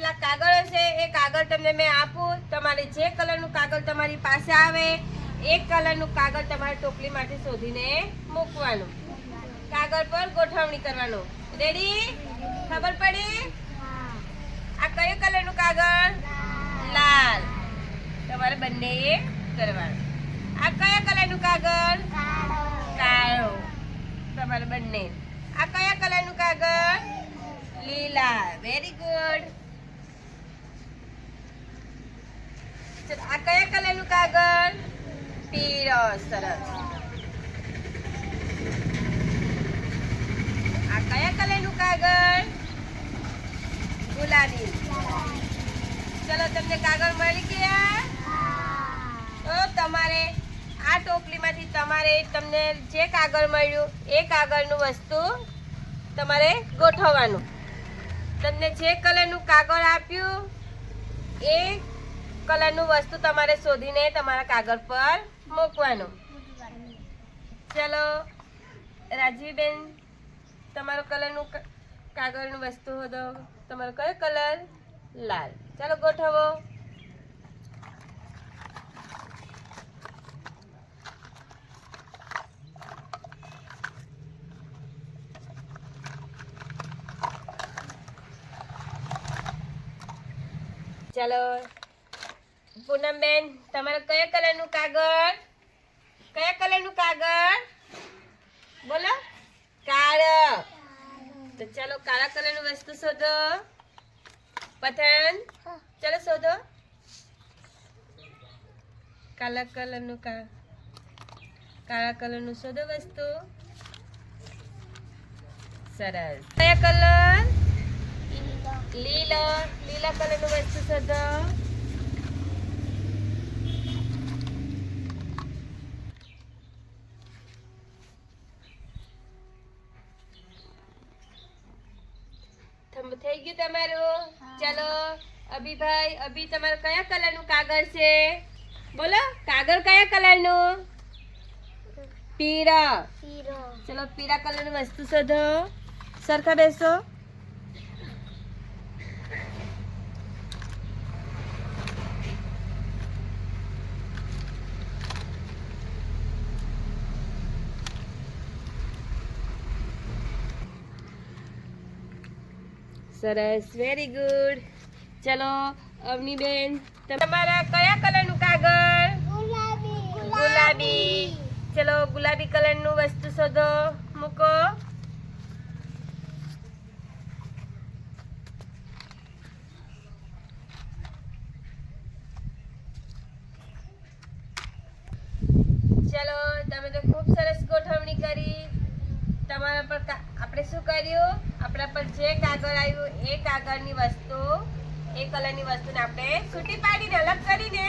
કેટલાક કાગળો છે એ કાગળ તમને મેં આપું તમારે જે કલરનું કાગળ તમારી પાસે આવે એ કલરનું કાગળ તમારે ટોપલીમાંથી શોધીને મૂકવાનું કાગળ પર ગોઠવણી કરવાનું રેડી ખબર પડી આ કયો કલરનું કાગળ લાલ તમારે બંને કરવાનું આ કયા કલરનું કાગળ કાળો તમારે બંને આ કયા કલરનું કાગળ લીલા વેરી ગુડ આ કયા કલરનું કાગળ પીળો સરસ આ કયા કલરનું કાગળ ગુલાબી ચલો તમને કાગળ મળી ગયા તો તમારે આ ટોપલીમાંથી તમને જે કાગળ મળ્યું એ કાગળનું વસ્તુ તમારે ગોઠવવાનું તમને જે કલરનું કાગળ આપ્યું એ કલરનું વસ્તુ તમારે શોધીને તમારા કાગળ પર મૂકવાનું ચલો રાજીવબેન તમારો કલરનું કાગળનું વસ્તુ હતો તમારો કયો કલર લાલ ચાલો ગોઠવો ચાલો પૂનમબેન તમારો કયો કલરનું કાગળ બોલો કાળો તો ચાલો કાળા કલરનું વસ્તુ શોધો પઠાણ ચાલો શોધો કાળા કલરનું શોધો વસ્તુ સરસ કયા કલર લીલા કલરનું વસ્તુ શોધો થઈ ગયું તમારું ચાલો અભી તમારું કયા કલરનું કાગળ છે બોલો કાગળ કયા કલરનું પીળો ચલો પીળા કલરનું વસ્તુ શોધો સરખા બેસો સરસ વેરી ગુડ ચલો અવનીબેન તમારા કયા કલરનું કાગળ ગુલાબી ચલો ગુલાબી કલરનું વસ્તુ શોધો મૂકો ચલો તમે તો ખૂબ સરસ ગોઠવણી કરી તમારા પર આપણે શું કર્યું આપણા પર જે કાગળ આવ્યું એ કાગળની વસ્તુ એ કલરની વસ્તુને આપણે છૂટી પાડીને અલગ કરીને